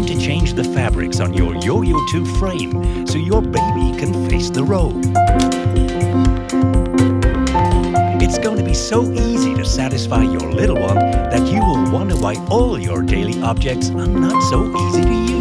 to change the fabrics on your Yo-Yo 2 frame so your baby can face the road. It's going to be so easy to satisfy your little one that you will wonder why all your daily objects are not so easy to use.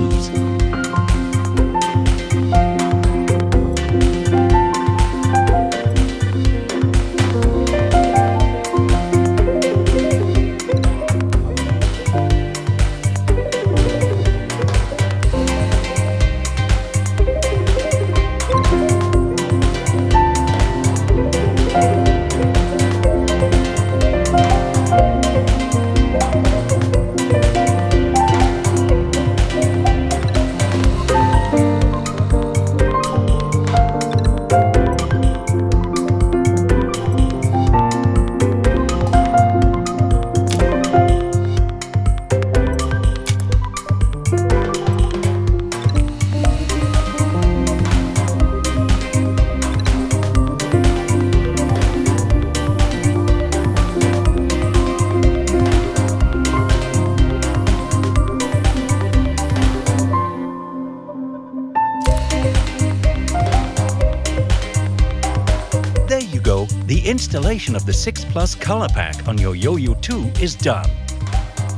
There you go, the installation of the 6 Plus color pack on your Yo-Yo 2 is done.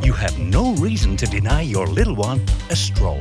You have no reason to deny your little one a stroll.